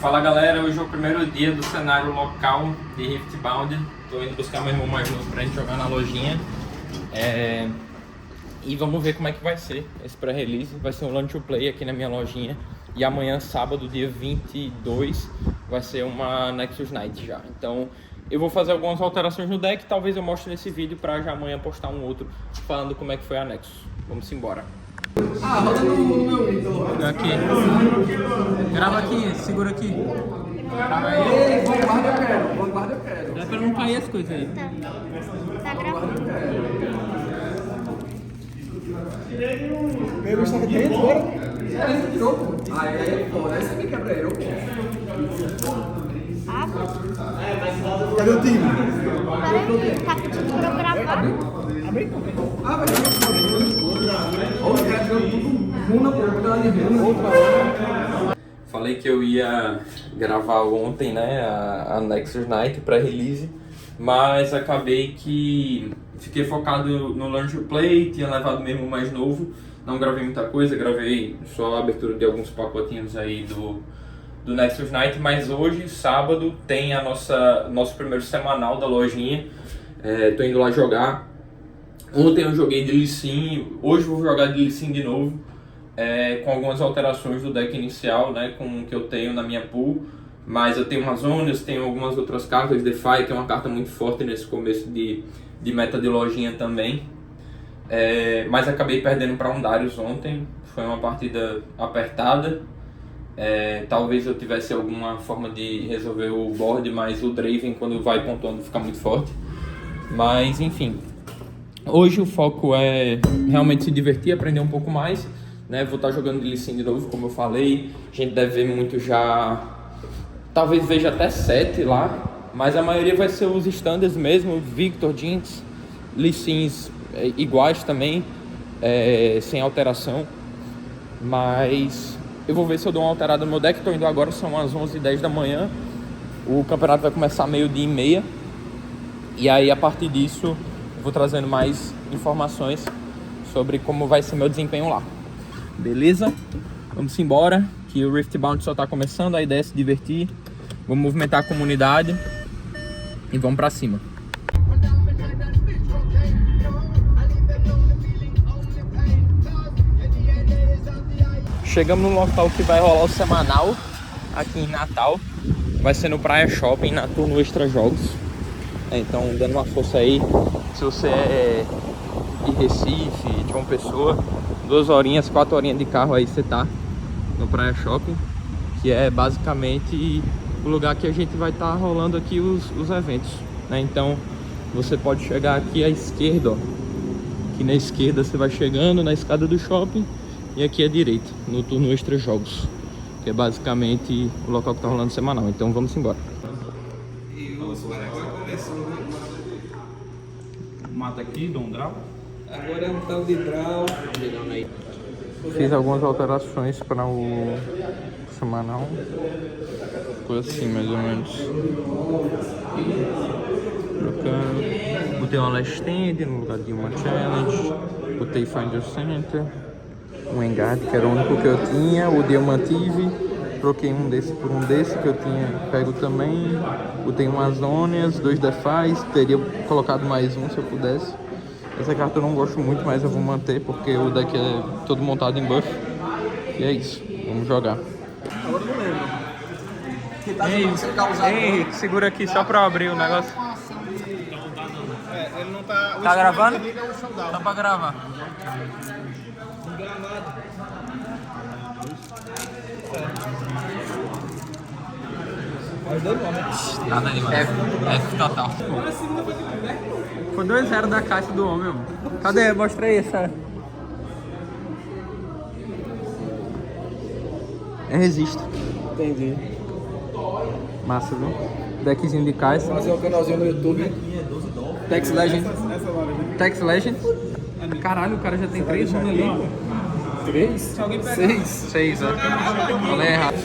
Fala galera, hoje é o primeiro dia do cenário local de Riftbound. Tô indo buscar meu irmão mais novo pra gente jogar na lojinha. E vamos ver como é que vai ser esse pré-release. Vai ser um launch to play aqui na minha lojinha. E amanhã, sábado, dia 22, vai ser uma Nexus Night já. Então eu vou fazer algumas alterações no deck. Talvez eu mostre nesse vídeo pra já amanhã postar um outro falando como é que foi a Nexus. Vamos embora. Roda no meu vídeo. Aqui. Grava aqui, segura aqui. Grava aí. Ei, vanguarda eu quero. É pra não cair as coisas aí. Tá gravando. Meu está aqui dentro agora? Ele tirou, pô. Aí é foda, aí você me quebra ele, Ah, Cadê o time? peraí, tá pedindo pra eu gravar. Abre? Ah, vai ser. Olha os caras jogando tudo uma por outra, outra. Falei que eu ia gravar ontem, né, a Nexus Night pré-release, mas acabei que fiquei focado no Launch Play, tinha levado mesmo o mais novo, não gravei muita coisa, gravei só a abertura de alguns pacotinhos aí do Nexus Night, mas hoje, sábado, tem a nosso primeiro semanal da lojinha. Tô indo lá jogar. Ontem eu joguei de Lee Sin, hoje vou jogar de Lee Sin de novo, com algumas alterações do deck inicial, né, com o que eu tenho na minha pool. Mas eu tenho Amazônias, tenho algumas outras cartas, DeFi, que é uma carta muito forte nesse começo de meta de lojinha também. Mas acabei perdendo para um Darius ontem, foi uma partida apertada. Talvez eu tivesse alguma forma de resolver o board, mas o Draven, quando vai pontuando, fica muito forte. Mas enfim, hoje o foco é realmente se divertir, aprender um pouco mais, né? Vou estar jogando de Lee Sin de novo, como eu falei. A gente deve ver muito já, talvez veja até 7 lá, mas a maioria vai ser os standards mesmo, Victor, Jinx, Lee Sins iguais também, sem alteração. Mas eu vou ver se eu dou uma alterada no meu deck. Estou indo agora, são as 11h10 da manhã. O campeonato vai começar 12h30. E aí, a partir disso, eu vou trazendo mais informações sobre como vai ser meu desempenho lá. Beleza? Vamos embora, que o Riftbound só está começando. A ideia é se divertir. Vamos movimentar a comunidade e vamos pra cima. Chegamos no local que vai rolar o semanal aqui em Natal. Vai ser no Praia Shopping, na Turno Extra Jogos. Então, dando uma força aí, se você é de Recife, de João Pessoa, 2 horinhas, 4 horinhas de carro aí você tá no Praia Shopping, que é basicamente o lugar que a gente vai estar rolando aqui os eventos, né? Então, você pode chegar aqui à esquerda, ó. Aqui na esquerda você vai chegando na escada do shopping. E aqui à direita, no Turno Extra Jogos, que é basicamente o local que tá rolando semanal. Então vamos embora. Mata aqui, dá um draw. Agora é um tal de draw. Fiz algumas alterações para o semanal. Ficou assim mais ou menos. Trocando. Botei uma Last Stand no lugar de uma Challenge. Botei Finder Center. Um Engard, que era o único que eu tinha, o eu mantive. Troquei um desse por um desse que eu tinha pego também. Botei um Amazônias, 2 DeFi, teria colocado mais um se eu pudesse. Essa carta eu não gosto muito, mas eu vou manter porque o deck é todo montado em buff. E é isso, vamos jogar. Agora eu não lembro. Que tá sendo causado. Ei, segura aqui só pra abrir o negócio. Ele não tá. Tá gravando? Tá Só pra gravar. Nada demais. F total. Foi 2-0 da caixa do homem, mano. Cadê? Mostra aí essa. Resisto. Entendi. Massa, viu? Deckzinho de caixa. Fazer um canalzinho no YouTube. Tex Legend. Tex Legend. Caralho, o cara já tem 3 runs ali. 3? 6. Ó. Falei errado.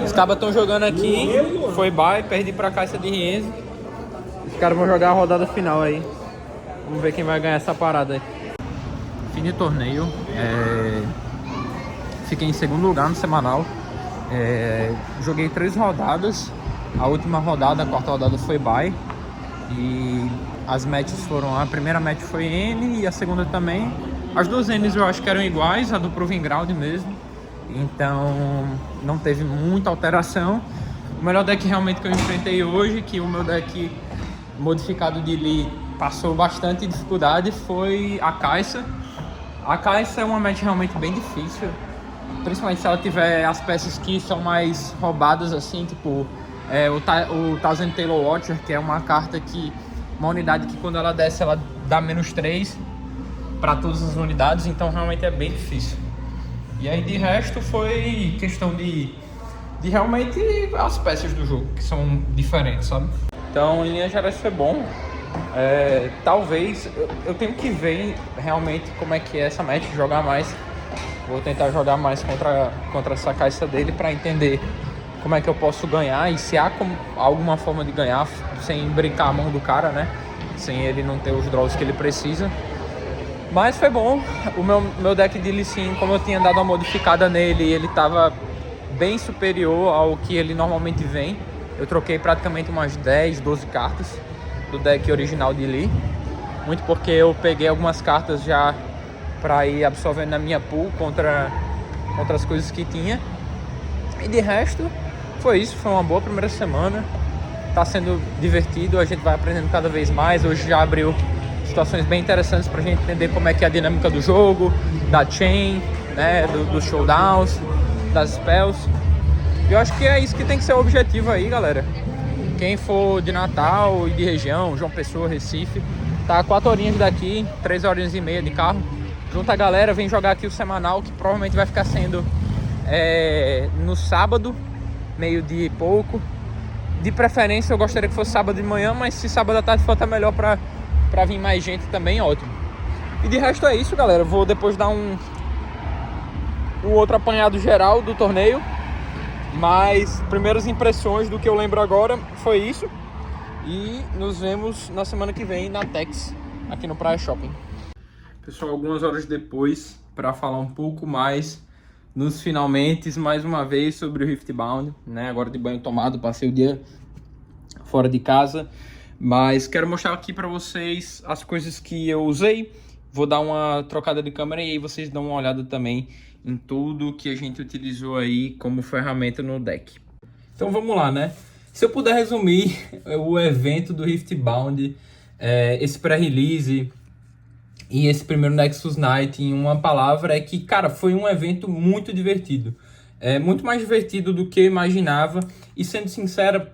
Os cabas estão jogando aqui. Foi bye, perdi pra caixa de Rienzi. Os caras vão jogar a rodada final aí. Vamos ver quem vai ganhar essa parada aí. Fim de torneio. Fiquei em segundo lugar no semanal. Joguei 3 rodadas. A última rodada, a quarta rodada foi bye. E as matches foram... A primeira match foi N e a segunda também. As duas N's eu acho que eram iguais, a do Proving Ground mesmo. Então não teve muita alteração. O melhor deck realmente que eu enfrentei hoje, que o meu deck modificado de Lee passou bastante dificuldade, foi a Kai'Sa. A Kai'Sa é uma match realmente bem difícil, principalmente se ela tiver as peças que são mais roubadas, assim, tipo o Thousand Tailor Watcher, que é uma carta que... uma unidade que quando ela desce, ela dá -3 para todas as unidades, então realmente é bem difícil. E aí de resto foi questão de realmente as peças do jogo, que são diferentes, sabe? Então em linhas gerais foi bom. Talvez, eu tenho que ver realmente como é que é essa match, jogar mais. Vou tentar jogar mais contra essa Kai'Sa dele para entender como é que eu posso ganhar e se há alguma forma de ganhar sem brincar a mão do cara, né? Sem ele não ter os draws que ele precisa. Mas foi bom. O meu deck de Lee Sin, como eu tinha dado uma modificada nele, ele tava bem superior ao que ele normalmente vem. Eu troquei praticamente umas 10, 12 cartas do deck original de Lee. Muito porque eu peguei algumas cartas já para ir absorvendo na minha pool contra as coisas que tinha. E de resto, foi isso. Foi uma boa primeira semana. Tá sendo divertido, a gente vai aprendendo cada vez mais. Hoje já abriu situações bem interessantes pra gente entender como é que é a dinâmica do jogo, da chain, né, dos showdowns, das spells. E eu acho que é isso que tem que ser o objetivo aí, galera. Quem for de Natal e de região, João Pessoa, Recife, tá a 4 horinhas daqui, 3 horinhas e meia de carro. Junta a galera, vem jogar aqui o semanal, que provavelmente vai ficar sendo no sábado, meio-dia e pouco. De preferência eu gostaria que fosse sábado de manhã, mas se sábado à tarde for até melhor pra vir mais gente também, ótimo. E de resto é isso, galera. Vou depois dar um outro apanhado geral do torneio. Mas primeiras impressões do que eu lembro agora foi isso. E nos vemos na semana que vem na Tex, aqui no Praia Shopping. Pessoal, algumas horas depois, para falar um pouco mais nos finalmente, mais uma vez, sobre o Riftbound, né? Agora de banho tomado, passei o dia fora de casa. Mas quero mostrar aqui para vocês as coisas que eu usei. Vou dar uma trocada de câmera e aí vocês dão uma olhada também em tudo que a gente utilizou aí como ferramenta no deck. Então vamos lá, né? Se eu puder resumir o evento do Riftbound, esse pré-release e esse primeiro Nexus Night em uma palavra, é que, cara, foi um evento muito divertido. Muito mais divertido do que eu imaginava. E sendo sincero,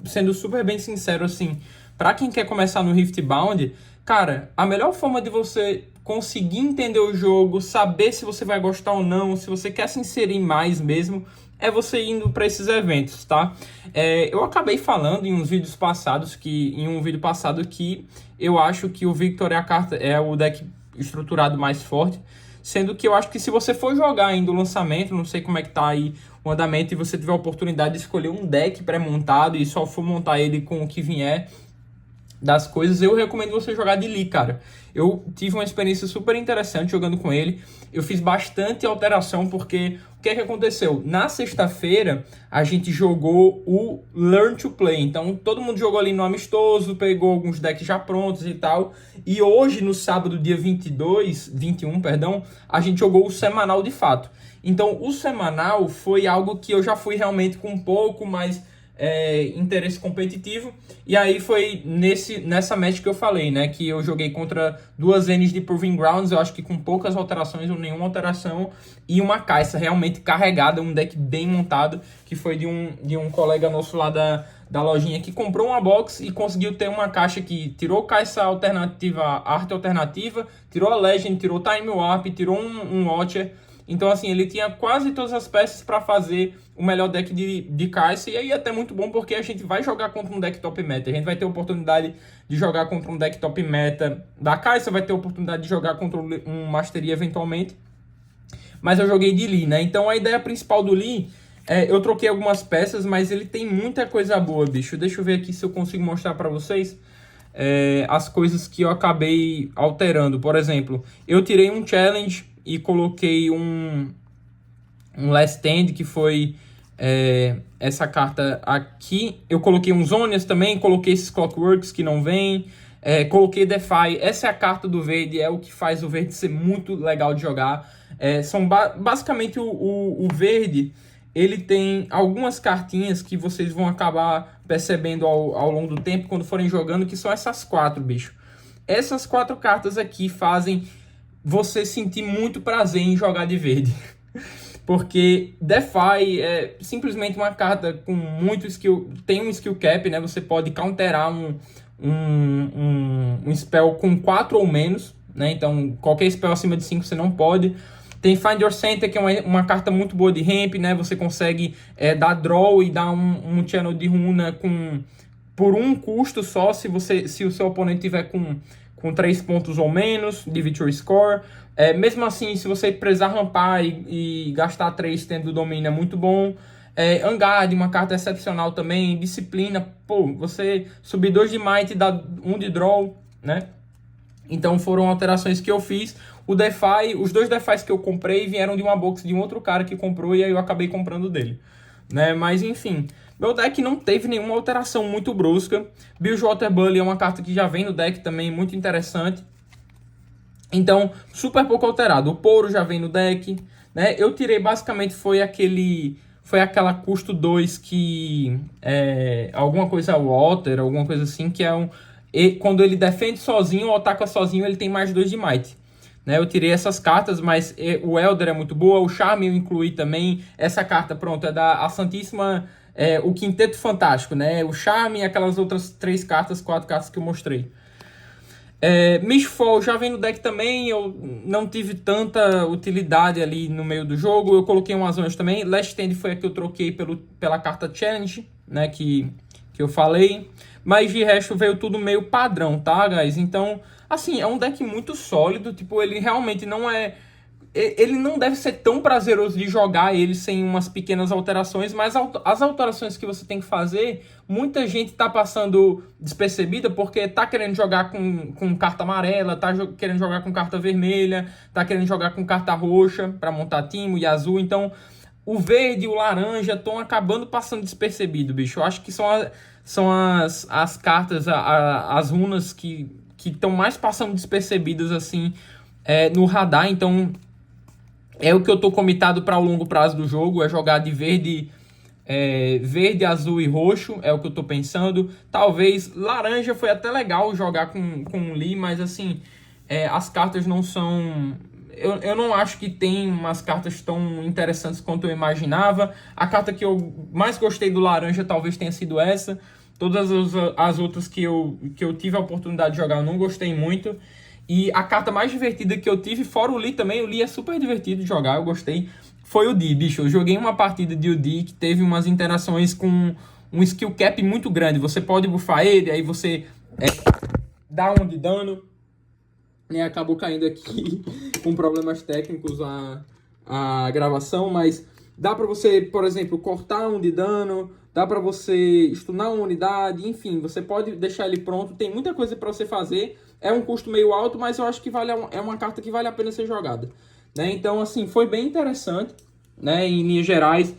sendo super bem sincero, assim, pra quem quer começar no Riftbound, cara, a melhor forma de você conseguir entender o jogo, saber se você vai gostar ou não, se você quer se inserir mais mesmo, é você indo para esses eventos, tá? Eu acabei falando em um vídeo passado que eu acho que o Victor é o deck estruturado mais forte, sendo que eu acho que se você for jogar ainda o lançamento, não sei como é que tá aí o andamento, e você tiver a oportunidade de escolher um deck pré-montado e só for montar ele com o que vier das coisas, eu recomendo você jogar de Lee, cara. Eu tive uma experiência super interessante jogando com ele. Eu fiz bastante alteração, porque o que é que aconteceu? Na sexta-feira, a gente jogou o Learn to Play. Então, todo mundo jogou ali no amistoso, pegou alguns decks já prontos e tal. E hoje, no sábado, dia 21, a gente jogou o semanal de fato. Então, o semanal foi algo que eu já fui realmente com um pouco mais interesse competitivo, e aí foi nessa match que eu falei, né, que eu joguei contra duas N's de Proving Grounds, eu acho que com poucas alterações ou nenhuma alteração, e uma Kai'Sa realmente carregada, um deck bem montado, que foi de um colega nosso lá da lojinha, que comprou uma box e conseguiu ter uma caixa que tirou Kai'Sa alternativa, arte alternativa, tirou a Legend, tirou Time Warp, tirou um Watcher. Então, assim, ele tinha quase todas as peças para fazer o melhor deck de Kai'Sa. E aí é até muito bom, porque a gente vai jogar contra um deck top meta. A gente vai ter a oportunidade de jogar contra um deck top meta da Kai'Sa, vai ter a oportunidade de jogar contra um Mastery eventualmente. Mas eu joguei de Lee, né? Então a ideia principal do Lee, eu troquei algumas peças, mas ele tem muita coisa boa, bicho. Deixa eu ver aqui se eu consigo mostrar para vocês as coisas que eu acabei alterando. Por exemplo, eu tirei um challenge e coloquei um um Last Stand, que foi essa carta aqui. Eu coloquei uns Zonias também, coloquei esses Clockworks que não vem, coloquei Defy. Essa é a carta do verde, é o que faz o verde ser muito legal de jogar. Basicamente o verde, ele tem algumas cartinhas que vocês vão acabar percebendo ao longo do tempo quando forem jogando, que são essas 4, bicho. Essas 4 cartas aqui fazem você sentir muito prazer em jogar de verde. Porque Defy é simplesmente uma carta com muito skill, tem um skill cap, né? Você pode counterar um spell com 4 ou menos, né? Então qualquer spell acima de 5 você não pode. Tem Find Your Center, que é uma carta muito boa de ramp, né? Você consegue dar draw e dar um channel de runa por um custo só, se o seu oponente tiver com 3 pontos ou menos de victory score. Mesmo assim, se você precisar rampar e gastar 3 tendo domínio, é muito bom. Angard, uma carta excepcional também. Disciplina, pô, você subir 2 de might e dar 1 de draw, né? Então foram alterações que eu fiz. Os 2 Defys que eu comprei vieram de uma box de um outro cara que comprou, e aí eu acabei comprando dele, né? Mas enfim, meu deck não teve nenhuma alteração muito brusca. Bilgewater Bully é uma carta que já vem no deck também, muito interessante. Então, super pouco alterado. O Poro já vem no deck, né? Eu tirei, basicamente, foi aquela custo 2 que alguma coisa Water, alguma coisa assim, que quando ele defende sozinho ou ataca sozinho, ele tem mais 2 de might, né? Eu tirei essas cartas, mas o Elder é muito boa, o Charme eu incluí também. Essa carta, pronto, é da Santíssima, o Quinteto Fantástico, né? O Charme e aquelas outras 4 cartas que eu mostrei. Mistfall já vem no deck também, eu não tive tanta utilidade ali no meio do jogo. Eu coloquei umas zonas também. Last Stand foi a que eu troquei pela carta Challenge, né, que eu falei. Mas de resto veio tudo meio padrão, tá, guys? Então, assim, é um deck muito sólido. Tipo, ele realmente não é... Ele não deve ser tão prazeroso de jogar ele sem umas pequenas alterações, mas as alterações que você tem que fazer, muita gente tá passando despercebida porque tá querendo jogar com carta amarela, tá querendo jogar com carta vermelha, tá querendo jogar com carta roxa para montar Timo e azul. Então, o verde e o laranja estão acabando passando despercebido, bicho. Eu acho que são as cartas, as runas que estão mais passando despercebidas, assim, no radar. Então, é o que eu tô comitado para o longo prazo do jogo, é jogar de verde, azul e roxo, é o que eu tô pensando. Talvez laranja foi até legal jogar com Lee, mas assim, as cartas não são... Eu não acho que tem umas cartas tão interessantes quanto eu imaginava. A carta que eu mais gostei do laranja talvez tenha sido essa. Todas as outras que eu tive a oportunidade de jogar eu não gostei muito. E a carta mais divertida que eu tive, fora o Lee também, o Lee é super divertido de jogar, eu gostei, foi o Di, bicho. Eu joguei uma partida de Di que teve umas interações com um skill cap muito grande. Você pode buffar ele, aí você dá 1 de dano. Acabou caindo aqui com problemas técnicos a gravação, mas dá pra você, por exemplo, cortar 1 de dano, dá pra você stunar uma unidade, enfim, você pode deixar ele pronto, tem muita coisa pra você fazer. É um custo meio alto, mas eu acho que é uma carta que vale a pena ser jogada, né? Então, assim, foi bem interessante, né? Em linhas gerais,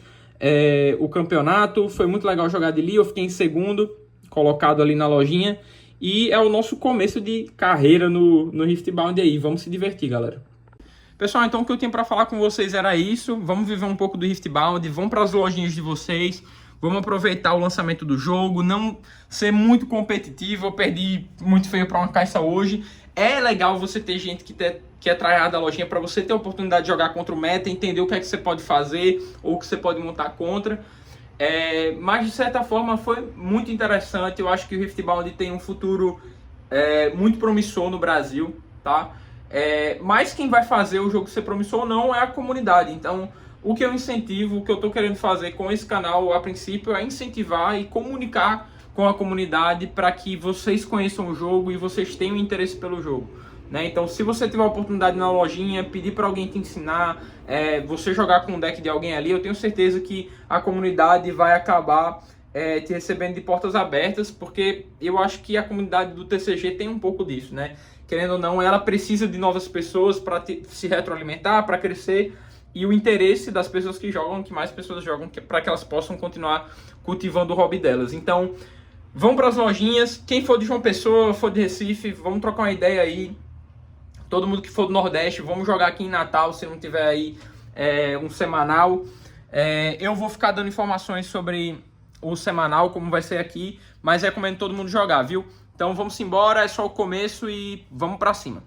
o campeonato foi muito legal jogar de Lee. Eu fiquei em segundo, colocado ali na lojinha. E é o nosso começo de carreira no Riftbound aí. Vamos se divertir, galera. Pessoal, então o que eu tinha para falar com vocês era isso. Vamos viver um pouco do Riftbound, vamos para as lojinhas de vocês. Vamos aproveitar o lançamento do jogo, não ser muito competitivo. Eu perdi muito feio para uma caixa hoje. É legal você ter gente que é tryhard da lojinha para você ter a oportunidade de jogar contra o meta, entender o que é que você pode fazer ou o que você pode montar contra. Mas de certa forma foi muito interessante. Eu acho que o Riftbound tem um futuro muito promissor no Brasil, tá? Mas quem vai fazer o jogo ser promissor ou não é a comunidade. Então, o que eu incentivo, o que eu tô querendo fazer com esse canal a princípio é incentivar e comunicar com a comunidade para que vocês conheçam o jogo e vocês tenham interesse pelo jogo, né? Então, se você tiver a oportunidade na lojinha, pedir para alguém te ensinar, você jogar com o deck de alguém ali, eu tenho certeza que a comunidade vai acabar te recebendo de portas abertas, porque eu acho que a comunidade do TCG tem um pouco disso, né? Querendo ou não, ela precisa de novas pessoas para se retroalimentar, para crescer. e o interesse das pessoas que jogam, que mais pessoas jogam, para que elas possam continuar cultivando o hobby delas. Então, vão para as lojinhas, quem for de João Pessoa, for de Recife, vamos trocar uma ideia aí. Todo mundo que for do Nordeste, vamos jogar aqui em Natal, se não tiver aí um semanal. Eu vou ficar dando informações sobre o semanal, como vai ser aqui, mas recomendo todo mundo jogar, viu? Então vamos embora, é só o começo e vamos para cima.